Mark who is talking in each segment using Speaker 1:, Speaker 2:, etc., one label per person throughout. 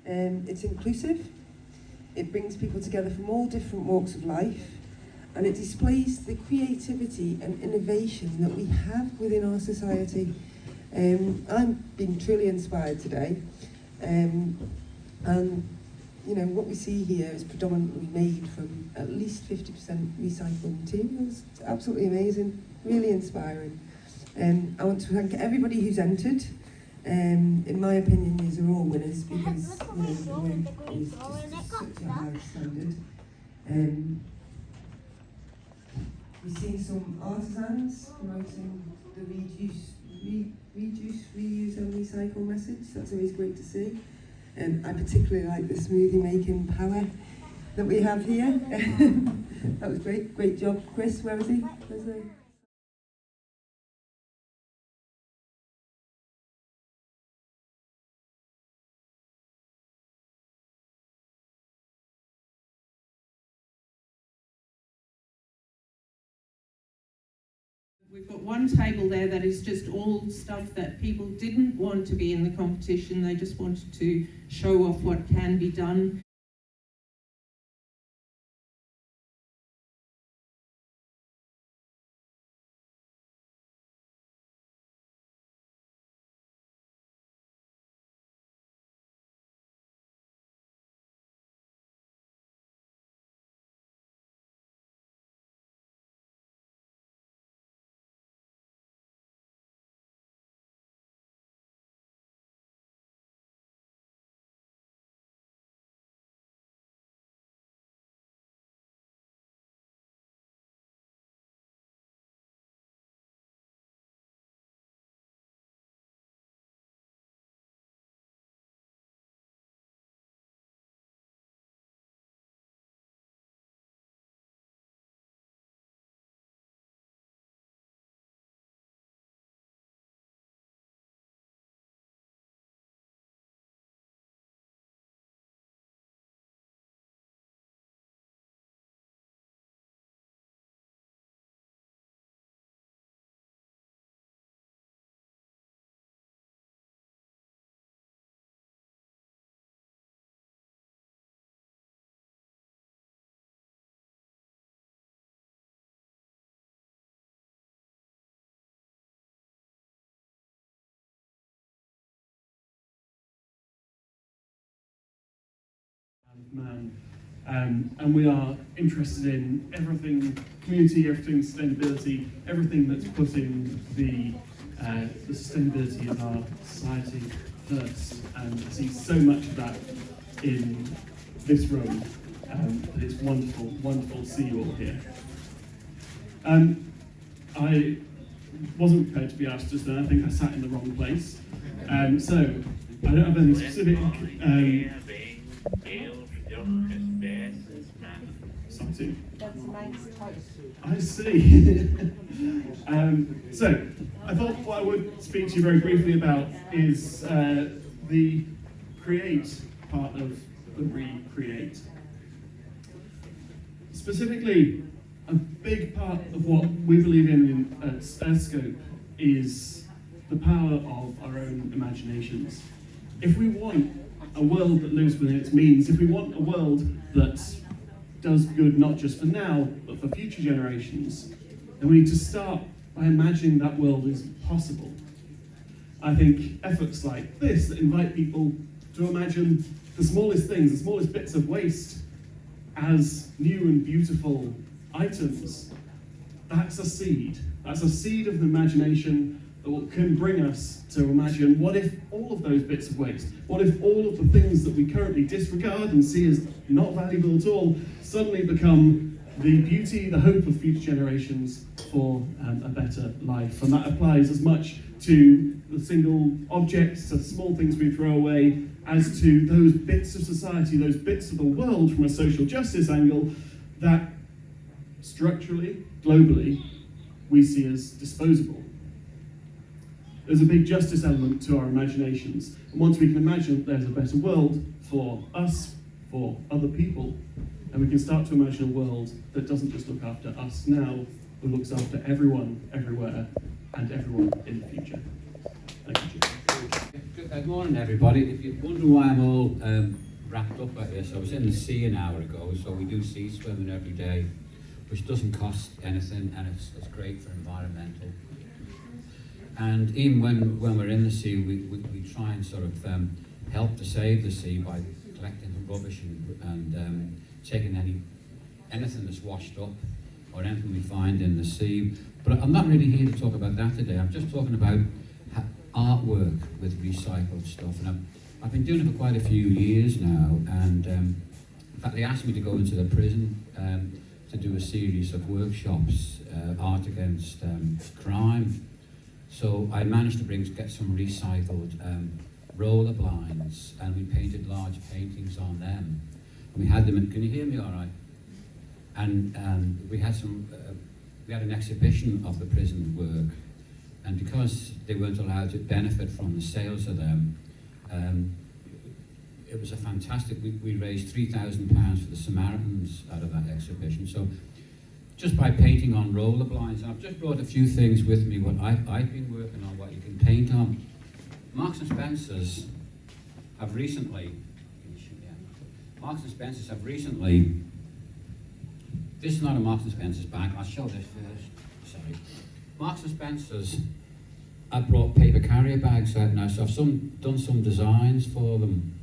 Speaker 1: It's inclusive, it brings people together from all different walks of life, and it displays the creativity and innovation that we have within our society. I'm being truly inspired today, and you know, what we see here is predominantly made from at least 50% recycled materials. It's absolutely amazing, really inspiring. I want to thank everybody who's entered. In my opinion, these are all winners because you know, the work is just such a high standard. We've seen some artisans promoting the reduce, reuse and recycle message. That's always great to see. I particularly like the smoothie making power that we have here. That was great, great job. Chris, where was he? Where's he?
Speaker 2: We've got one table there that is just all stuff that people didn't want to be in the competition, they just wanted to show off what can be done.
Speaker 3: Man. And we are interested in everything community, everything sustainability, everything that's putting the sustainability of our society first. And I see so much of that in this room. But it's wonderful, wonderful to see you all here. I wasn't prepared to be asked just then. I think I sat in the wrong place. So I don't have any specific.
Speaker 2: That's S.M.A.S.H.I.N.G.
Speaker 3: I see. So, I thought what I would speak to you very briefly about is the create part of the RE-CHREE-ATE. Specifically, a big part of what we believe in at S.M.A.S.H.I.N.G is the power of our own imaginations. If we want a world that lives within its means, if we want a world that does good not just for now, but for future generations, then we need to start by imagining that world is possible. I think efforts like this that invite people to imagine the smallest things, the smallest bits of waste as new and beautiful items, that's a seed. That's a seed of the imagination that can bring us to imagine, what if all of those bits of waste, what if all of the things that we currently disregard and see as not valuable at all, suddenly become the beauty, the hope of future generations for a better life. And that applies as much to the single objects, to the small things we throw away, as to those bits of society, those bits of the world from a social justice angle that structurally, globally, we see as disposable. There's a big justice element to our imaginations. And once we can imagine that there's a better world for us, for other people, and we can start to imagine a world that doesn't just look after us now, but looks after everyone, everywhere, and everyone in the future. Thank you, Jim.
Speaker 4: Good morning, everybody. If you wonder why I'm all wrapped up like this, I was in the sea an hour ago, so we do sea swimming every day, which doesn't cost anything, and it's great for environmental. And even when we're in the sea, we try and sort of help to save the sea by collecting the rubbish and taking anything that's washed up or anything we find in the sea. But I'm not really here to talk about that today. I'm just talking about artwork with recycled stuff. And I've been doing it for quite a few years now, and in fact they asked me to go into the prison to do a series of workshops, art against crime. So I managed to get some recycled roller blinds, and we painted large paintings on them. And we had them in, can you hear me all right? And we had we had an exhibition of the prison work, and because they weren't allowed to benefit from the sales of them, it was a fantastic, we raised £3,000 for the Samaritans out of that exhibition. So just by painting on roller blinds, I've just brought a few things with me, what I've been working on, what you can paint on. Marks and Spencer's have recently, this is not a Marks and Spencer's bag, I'll show this first, sorry. Marks and Spencer's, I've brought paper carrier bags out now, so I've done some designs for them.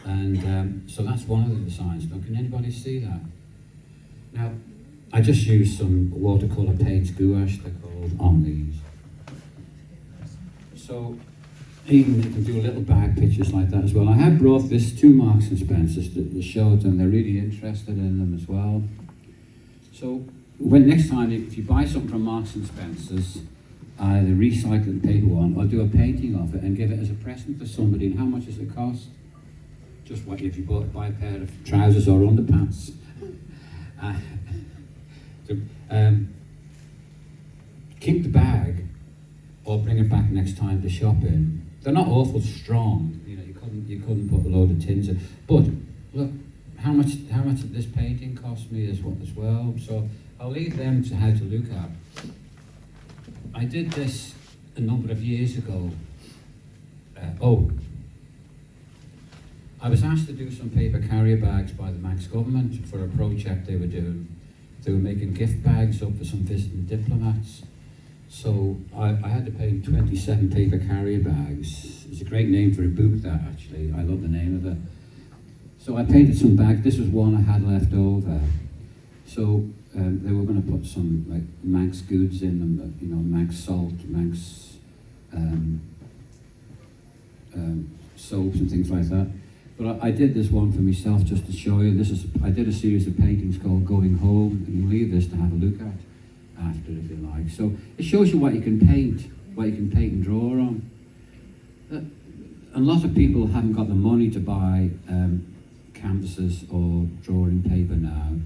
Speaker 4: And so that's one of the designs. Now, can anybody see that? Now, I just used some watercolour paints, gouache, they're called, on these. So, even you can do little bag pictures like that as well. I have brought this to Marks and Spencer's to show them, they're really interested in them as well. So, next time, if you buy something from Marks and Spencer's, either recycled paper one, or do a painting of it and give it as a present to somebody, and how much does it cost? Just what if you buy a pair of trousers or underpants. Keep the bag or bring it back next time to shop in. They're not awful strong, you know, you couldn't put a load of tins in. But look, how much did this painting cost me as well? So I'll leave them to how to look at. I did this a number of years ago. I was asked to do some paper carrier bags by the Manx government for a project they were doing. They were making gift bags up for some visiting diplomats. So I had to paint 27 paper carrier bags. It's a great name for a book, that, actually. I love the name of it. So I painted some bags. This was one I had left over. So they were going to put some like Manx goods in them, you know, Manx salt, Manx soaps and things like that. But I did this one for myself just to show you. I did a series of paintings called Going Home, and you'll leave this to have a look at after if you like. So it shows you what you can paint and draw on. A lot of people haven't got the money to buy canvases or drawing paper now.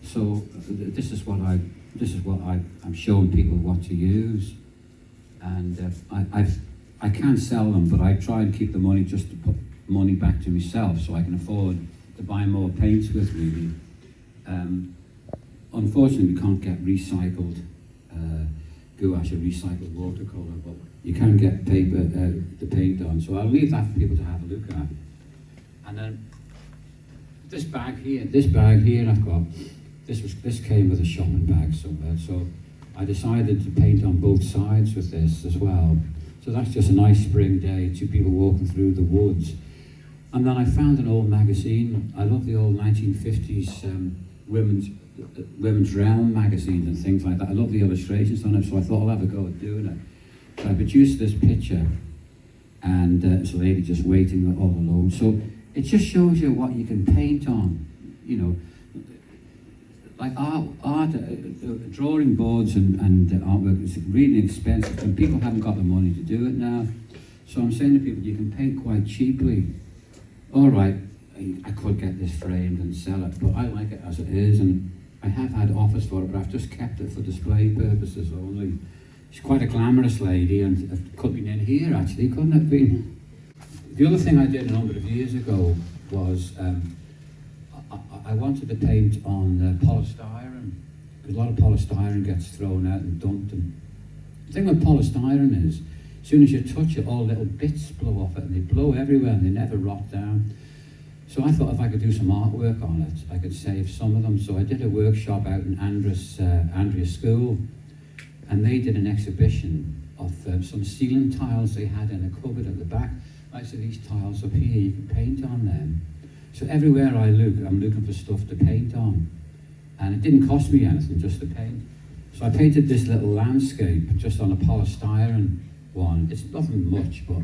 Speaker 4: So this is what I'm showing people what to use, and I can't sell them, but I try and keep the money just to put money back to myself, so I can afford to buy more paints with me. Unfortunately, we can't get recycled gouache or recycled watercolour, but you can get paper to paint on. So I'll leave that for people to have a look at. And then this bag here I've got. This came with a shopping bag somewhere, so I decided to paint on both sides with this as well. So that's just a nice spring day, two people walking through the woods. And then I found an old magazine. I love the old 1950s women's realm magazines and things like that. I love the illustrations on it, so I thought I'll have a go at doing it. So I produced this picture, and it's a lady just waiting all alone. So it just shows you what you can paint on, you know. Like art, drawing boards and artwork is really expensive, and people haven't got the money to do it now. So I'm saying to people, you can paint quite cheaply. All right, I could get this framed and sell it, but I like it as it is, and I have had offers for it, but I've just kept it for display purposes only. She's quite a glamorous lady, and it could have been in here actually, couldn't it have been? The other thing I did a number of years ago was I wanted to paint on polystyrene, because a lot of polystyrene gets thrown out and dumped. And the thing with polystyrene is, As soon as you touch it, all little bits blow off it, and they blow everywhere, and they never rot down. So I thought if I could do some artwork on it, I could save some of them. So I did a workshop out in Andrea's school, and they did an exhibition of some ceiling tiles they had in a cupboard at the back. I said, these tiles up here, you can paint on them. So everywhere I look, I'm looking for stuff to paint on. And it didn't cost me anything, just to paint. So I painted this little landscape just on a polystyrene one. It's nothing much, but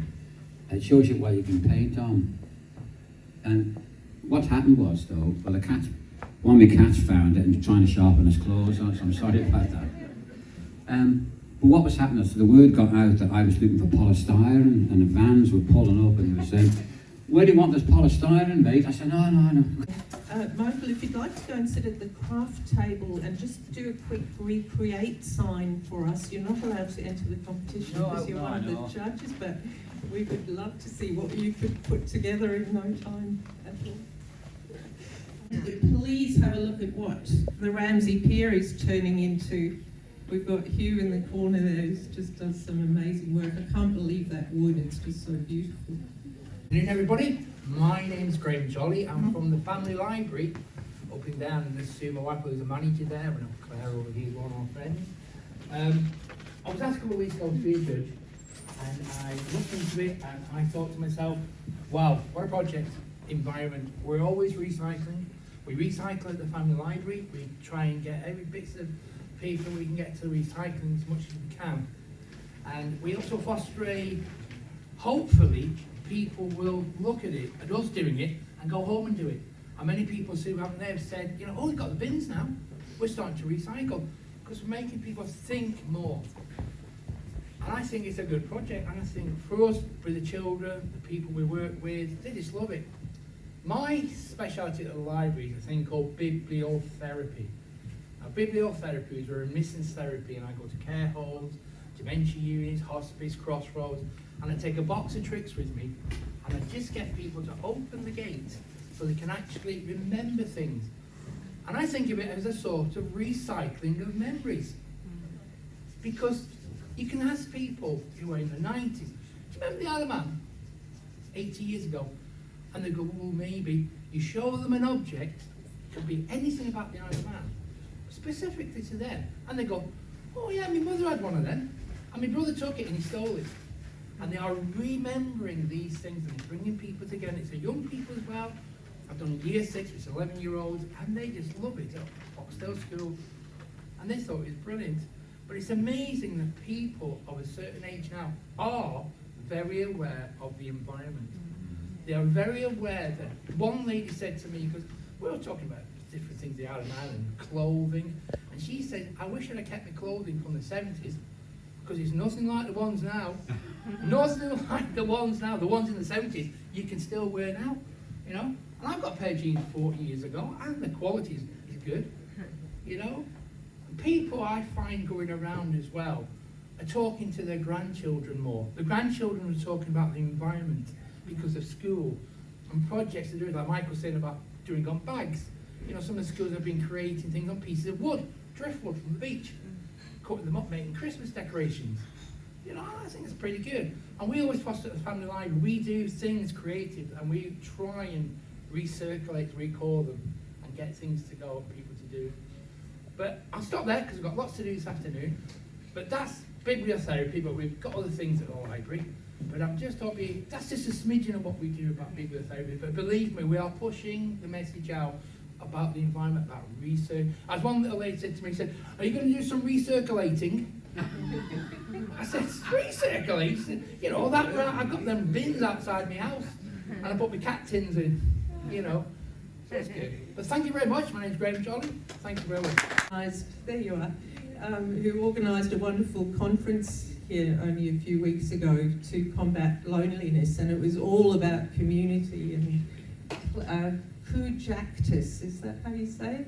Speaker 4: it shows you what you can paint on. And what happened was, though, well, one of my cats found it and was trying to sharpen his claws on, so I'm sorry about that. But what was happening is the word got out that I was looking for polystyrene, and the vans were pulling up and they were saying, where do you want this polystyrene, mate? I said, no.
Speaker 2: Michael, if you'd like to go and sit at the craft table and just do a quick recreate sign for us. You're not allowed to enter the competition because you're one of the judges, but we would love to see what you could put together in no time at all. Please have a look at what the Ramsey Pier is turning into. We've got Hugh in the corner there who just does some amazing work. I can't believe that wood, it's just so beautiful.
Speaker 5: Good evening, everybody. My name's Graham Jolly. I'm from the family library up and down, and this is my wife who's a manager there, and Claire over here is one of our friends. I was asked a couple of weeks ago to be a judge, and I looked into it and I thought to myself, wow, what a project. Environment. We're always recycling. We recycle at the family library. We try and get every bits of paper we can get to recycling as much as we can. And we also foster hopefully, people will look at it, at us doing it, and go home and do it. And many people who haven't there have said, you know, oh, we've got the bins now. We're starting to recycle. Because we're making people think more. And I think it's a good project. And I think for us, for the children, the people we work with, they just love it. My speciality at the library is a thing called bibliotherapy. Now, bibliotherapy is reminiscence therapy, and I go to care homes, dementia units, hospice, crossroads, and I take a box of tricks with me, and I just get people to open the gate so they can actually remember things. And I think of it as a sort of recycling of memories. Because you can ask people who are in the 90s, do you remember the Isle of Man 80 years ago? And they go, well, maybe. You show them an object, could be anything about the Isle of Man, specifically to them. And they go, oh yeah, my mother had one of them. And my brother took it and he stole it. And they are remembering these things and bringing people together. It's for young people as well. I've done year 6, it's 11-year-olds, and they just love it at Foxdale School. And they thought it was brilliant. But it's amazing that people of a certain age now are very aware of the environment. They are very aware that one lady said to me, because we were talking about different things, the Isle of Man and clothing, and she said, I wish I'd have kept my clothing from the 70s, because it's nothing like the ones now. Nothing like the ones now. The ones in the 70s, you can still wear now, you know? And I've got a pair of jeans 40 years ago, and the quality is good, you know? And people I find going around as well are talking to their grandchildren more. The grandchildren are talking about the environment because of school and projects they're doing, like Michael was saying about doing on bags. You know, some of the schools have been creating things on pieces of wood, driftwood from the beach, cutting them up, making Christmas decorations. You know, I think it's pretty good. And we always foster at the family library, we do things creative and we try and recirculate, recall them, and get things to go and people to do. But I'll stop there because we've got lots to do this afternoon. But that's bibliotherapy, but we've got other things at the library. But I'm just hoping, that's just a smidgen of what we do about bibliotherapy. But believe me, we are pushing the message out about the environment, about research. As one little lady said to me, said, are you going to do some recirculating? I said, recirculate? She said, you know, that I've got them bins outside my house, and I put my cat tins in, you know. So it's good. But thank you very much. My name's Graham Jolly. Thank you very much.
Speaker 2: There you are. Who organised a wonderful conference here only a few weeks ago to combat loneliness, and it was all about community and Cujactus, is that how you say it?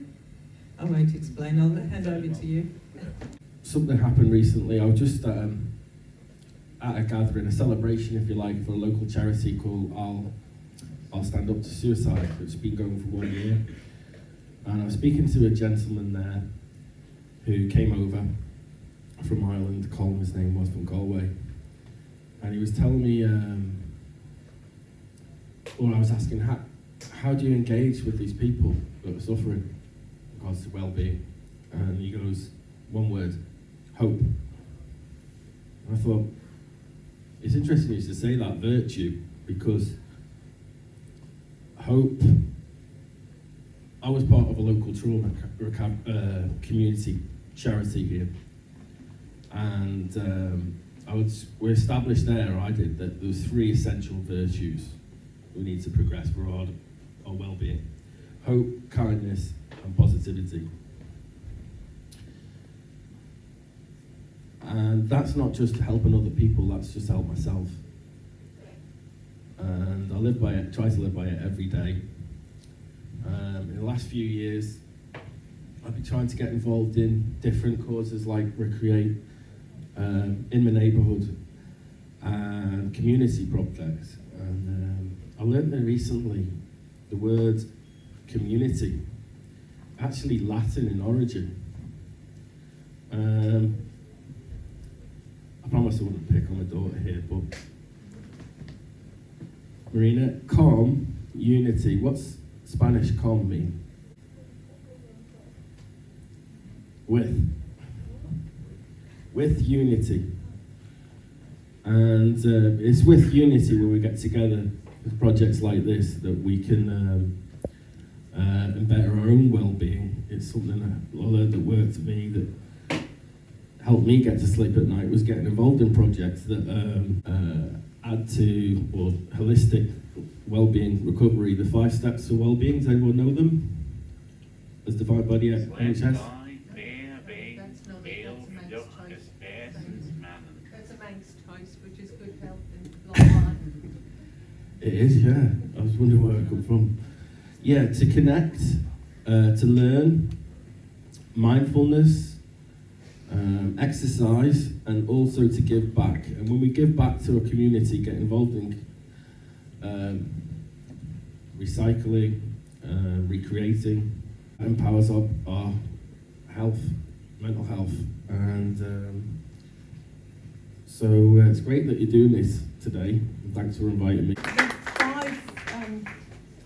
Speaker 2: I won't explain, I'll hand over to you.
Speaker 6: Something happened recently. I was just at a gathering, a celebration if you like, for a local charity called I'll Stand Up to Suicide. It's been going for 1 year. And I was speaking to a gentleman there who came over from Ireland. Colin, his name was, from Galway. and he was telling me, or I was asking, how do you engage with these people that are suffering in regards to well-being? And he goes, one word, hope. And I thought, it's interesting you should say that, virtue, because hope, I was part of a local trauma community charity here, and we established there, or I did, that there was 3 essential virtues we need to progress for our well-being: hope, kindness, and positivity. And that's not just helping other people, that's just help myself. And I live by it, try to live by it every day. In the last few years, I've been trying to get involved in different causes like RE-CHREE-ATE, in my neighbourhood, and community projects. And I learned that recently the word community, actually Latin in origin. I promise I wouldn't pick on my daughter here, but Marina, unity. What's Spanish mean? With unity. And it's with unity when we get together with projects like this that we can better our own well-being. It's something that I learned that worked for me, that helped me get to sleep at night, was getting involved in projects that add to, or holistic well-being recovery, the 5 steps to well-being. Does anyone know them? As defined by the NHS?
Speaker 2: That's a Manx toast, which is good health and long life.
Speaker 6: It is, yeah. I was wondering where it come from. Yeah, to connect, to learn, mindfulness, exercise, and also to give back. And when we give back to a community, get involved in recycling, recreating, empowers our health, mental health. And so it's great that you're doing this today. And thanks for inviting me.
Speaker 2: The 5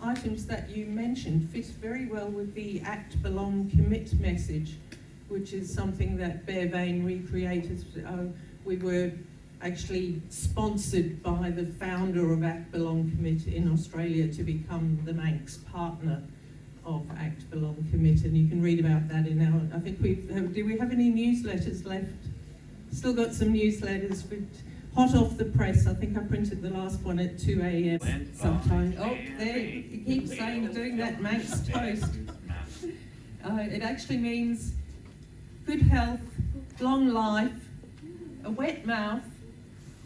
Speaker 2: items that you mentioned fit very well with the Act, Belong, Commit message, which is something that Bear Vein recreated. We were actually sponsored by the founder of Act, Belong, Commit in Australia to become the Manx partner of Act, Belong, Commit, and you can read about that in our, I think do we have any newsletters left? Still got some newsletters, but hot off the press. I think I printed the last one at 2 a.m. sometime. Oh, there, you keep saying, doing that Manx toast. It actually means good health, long life, a wet mouth,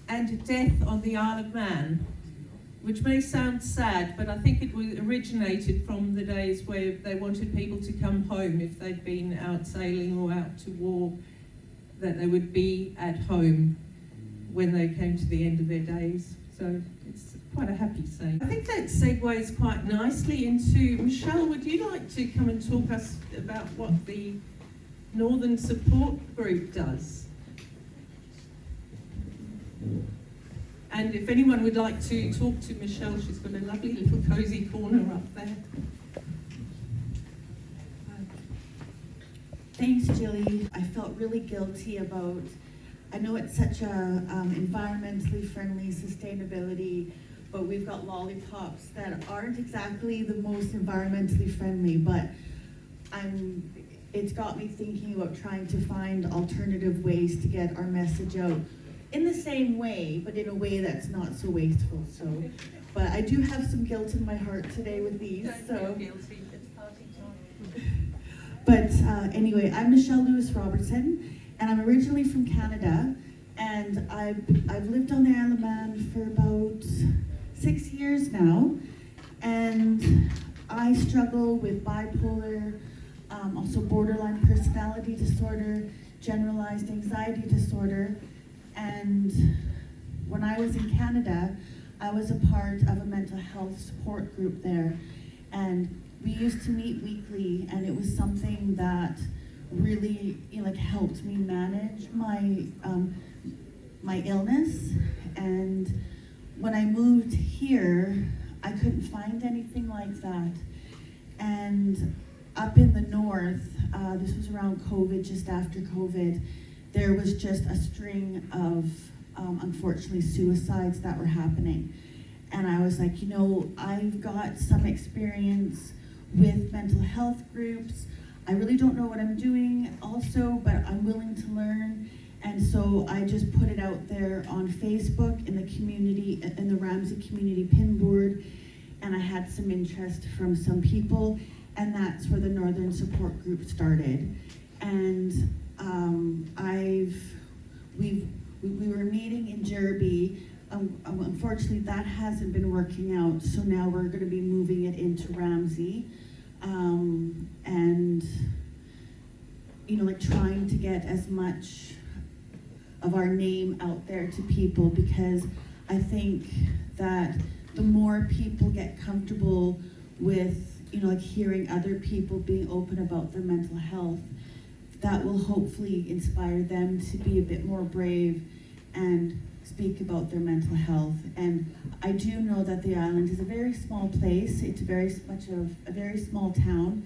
Speaker 2: and death on the Isle of Man, which may sound sad, but I think it originated from the days where they wanted people to come home if they'd been out sailing or out to war, that they would be at home when they came to the end of their days. So it's quite a happy saying. I think that segues quite nicely into, Michelle, would you like to come and talk us about what the Northern Support Group does? And if anyone would like to talk to Michelle, she's got a lovely little cosy corner up there.
Speaker 7: Thanks, Jilly. I felt really guilty about, I know it's such a environmentally friendly sustainability, but we've got lollipops that aren't exactly the most environmentally friendly, but it's got me thinking about trying to find alternative ways to get our message out in the same way, but in a way that's not so wasteful. So, but I do have some guilt in my heart today with these.
Speaker 2: Don't feel guilty, it's party time.
Speaker 7: But anyway, I'm Michelle Lewis-Robertson, and I'm originally from Canada, and I've lived on the Isle of Man for about 6 years now, and I struggle with bipolar, also borderline personality disorder, generalized anxiety disorder, and when I was in Canada, I was a part of a mental health support group there, and we used to meet weekly, and it was something that really helped me manage my my illness, and when I moved here, I couldn't find anything like that. And up in the north, this was around COVID, just after COVID, there was just a string of, unfortunately, suicides that were happening. And I was like, you know, I've got some experience with mental health groups. I really don't know what I'm doing also, but I'm willing to learn. And so I just put it out there on Facebook in the community, in the Ramsey Community Pin Board, and I had some interest from some people, and that's where the Northern Support Group started. And we were meeting in Derby. Unfortunately, that hasn't been working out, so now we're going to be moving it into Ramsey, and you know, like trying to get as much of our name out there to people, because I think that the more people get comfortable with, you know, like hearing other people being open about their mental health, that will hopefully inspire them to be a bit more brave and speak about their mental health. And I do know that the island is a very small place. It's very much of a very small town,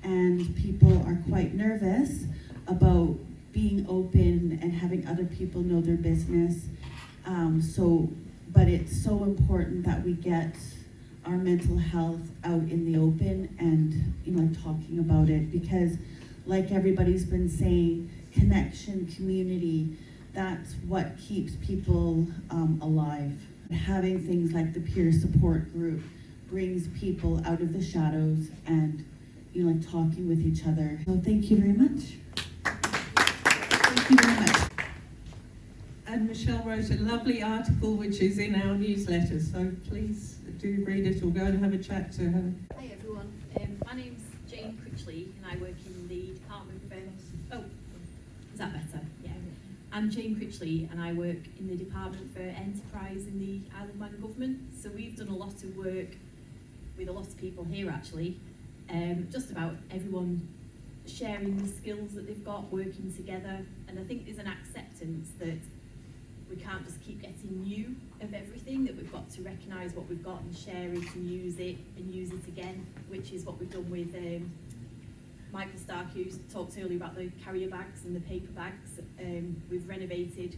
Speaker 7: and people are quite nervous about being open and having other people know their business. But it's so important that we get our mental health out in the open and, you know, talking about it, because like everybody's been saying, connection, community, that's what keeps people alive. Having things like the peer support group brings people out of the shadows and, you know, like talking with each other. So thank you very much. Thank you very much.
Speaker 2: And Michelle wrote a lovely article which is in our newsletter, so please do read it or go and have a chat to her.
Speaker 8: Hi everyone, my name's Jane Critchley and I work in the Department for... Oh, is that better? Yeah. I'm Jane Critchley and I work in the Department for Enterprise in the Isle of Man Government. So we've done a lot of work with a lot of people here actually, just about everyone sharing the skills that they've got, working together, and I think there's an acceptance that we can't just keep getting new of everything, that we've got to recognise what we've got and share it and use it again, which is what we've done with Michael Stark, who talked earlier about the carrier bags and the paper bags. We've renovated,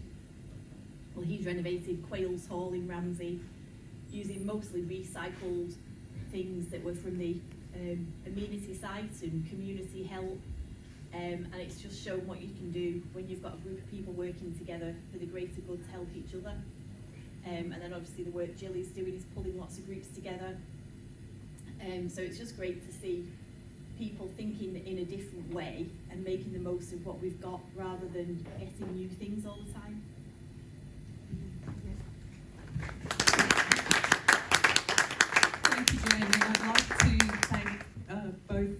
Speaker 8: well, he's renovated Quails Hall in Ramsey using mostly recycled things that were from the amenity site and community help. And it's just shown what you can do when you've got a group of people working together for the greater good to help each other. And then obviously the work Jill is doing is pulling lots of groups together. So it's just great to see people thinking in a different way and making the most of what we've got rather than getting new things all the time.
Speaker 2: Thank you, Jane. And I'd like to thank both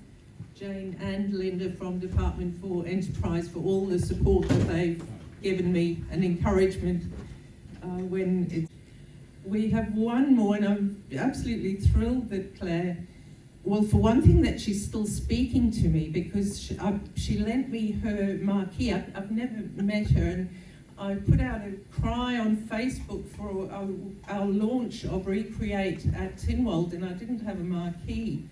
Speaker 2: Jane and Linda from Department for Enterprise for all the support that they've given me and encouragement we have one more, and I'm absolutely thrilled that Claire, well, for one thing, that she's still speaking to me, because she lent me her marquee. I've never met her, and I put out a cry on Facebook for our launch of RE-CHREE-ATE at Tynwald, and I didn't have a marquee.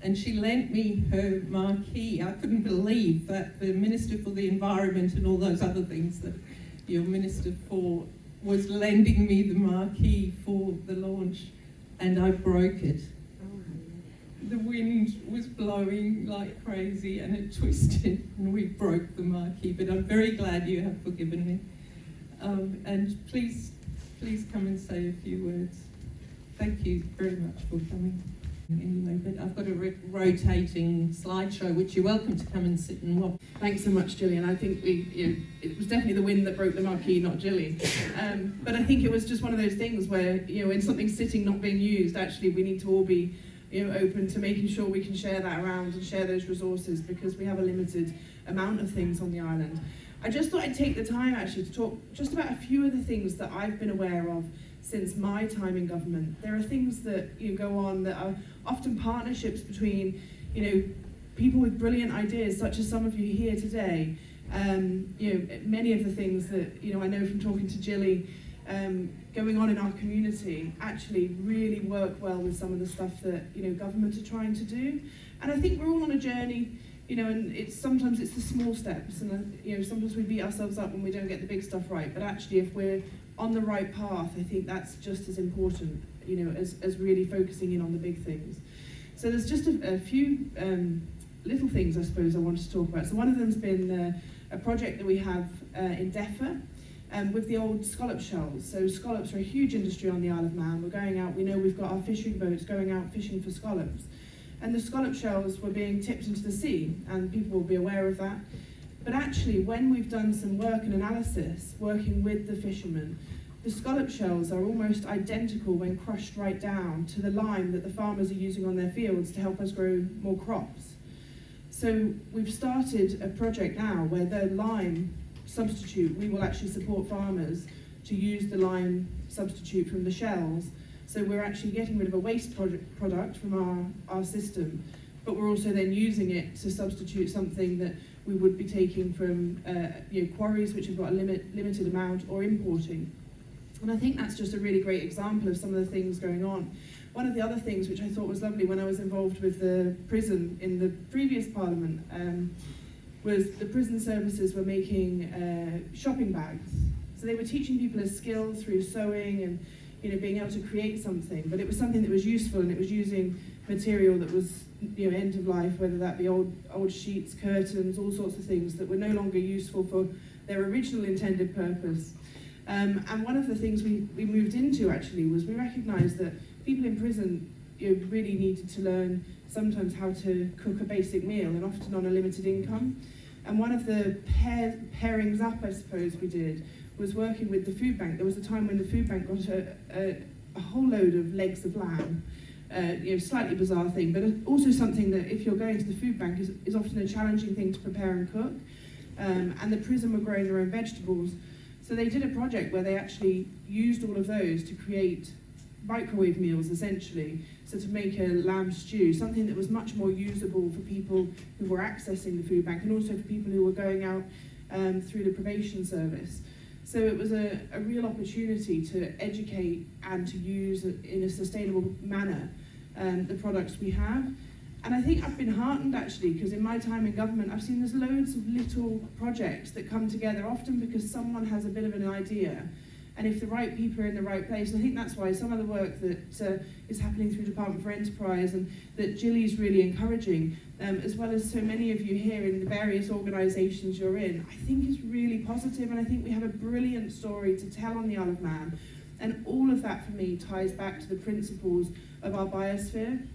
Speaker 2: And she lent me her marquee. I couldn't believe that the Minister for the Environment and all those other things that you're Minister for was lending me the marquee for the launch, and I broke it. The wind was blowing like crazy and it twisted and we broke the marquee, but I'm very glad you have forgiven me. And please come and say a few words. Thank you very much for coming. Anyway, but I've got a rotating slideshow which you're welcome to come and sit and watch.
Speaker 9: Thanks so much, Gillian. I think it was definitely the wind that broke the marquee, not Gillian. But I think it was just one of those things where, when something's sitting not being used, actually we need to all be open to making sure we can share that around and share those resources, because we have a limited amount of things on the island. I just thought I'd take the time actually to talk just about a few of the things that I've been aware of since my time in government. There are things that go on that are often partnerships between people with brilliant ideas, such as some of you here today, Many of the things that I know from talking to Jilly going on in our community actually really work well with some of the stuff that government are trying to do. And I think we're all on a journey, and sometimes it's the small steps, and sometimes we beat ourselves up when we don't get the big stuff right. But actually, if we're on the right path, I think that's just as important, as really focusing in on the big things. So there's just a few little things, I suppose, I wanted to talk about. So one of them's been a project that we have in Deffa with the old scallop shells. So scallops are a huge industry on the Isle of Man. We're going out, we know we've got our fishing boats going out fishing for scallops. And the scallop shells were being tipped into the sea, and people will be aware of that. But actually, when we've done some work and analysis, working with the fishermen, the scallop shells are almost identical when crushed right down to the lime that the farmers are using on their fields to help us grow more crops. So we've started a project now where the lime substitute, we will actually support farmers to use the lime substitute from the shells. So we're actually getting rid of a waste product from our system, but we're also then using it to substitute something that we would be taking from quarries which have got a limited amount, or importing. And I think that's just a really great example of some of the things going on. One of the other things which I thought was lovely when I was involved with the prison in the previous parliament was the prison services were making shopping bags. So they were teaching people a skill through sewing and being able to create something, but it was something that was useful, and it was using material that was end of life, whether that be old sheets, curtains, all sorts of things that were no longer useful for their original intended purpose. And one of the things we moved into actually was we recognised that people in prison really needed to learn sometimes how to cook a basic meal, and often on a limited income. And one of the pairings up, I suppose, we did was working with the food bank. There was a time when the food bank got a whole load of legs of lamb, slightly bizarre thing, but also something that if you're going to the food bank is often a challenging thing to prepare and cook. And the prison were growing their own vegetables. So they did a project where they actually used all of those to create microwave meals, essentially. So to make a lamb stew, something that was much more usable for people who were accessing the food bank, and also for people who were going out through the probation service. So it was a real opportunity to educate and to use in a sustainable manner the products we have. And I think I've been heartened actually, because in my time in government, I've seen there's loads of little projects that come together, often because someone has a bit of an idea. And if the right people are in the right place, and I think that's why some of the work that is happening through Department for Enterprise and that Jilly's really encouraging, as well as so many of you here in the various organisations you're in, I think is really positive, and I think we have a brilliant story to tell on the Isle of Man. And all of that for me ties back to the principles of our biosphere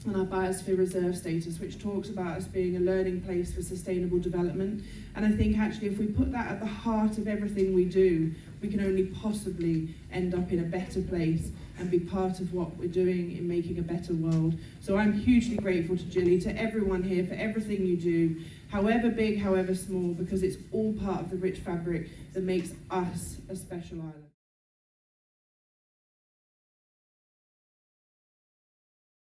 Speaker 9: and our biosphere reserve status, which talks about us being a learning place for sustainable development. And I think actually if we put that at the heart of everything we do, we can only possibly end up in a better place and be part of what we're doing in making a better world. So I'm hugely grateful to Jilly, to everyone here for everything you do, however big, however small, because it's all part of the rich fabric that makes us a special island.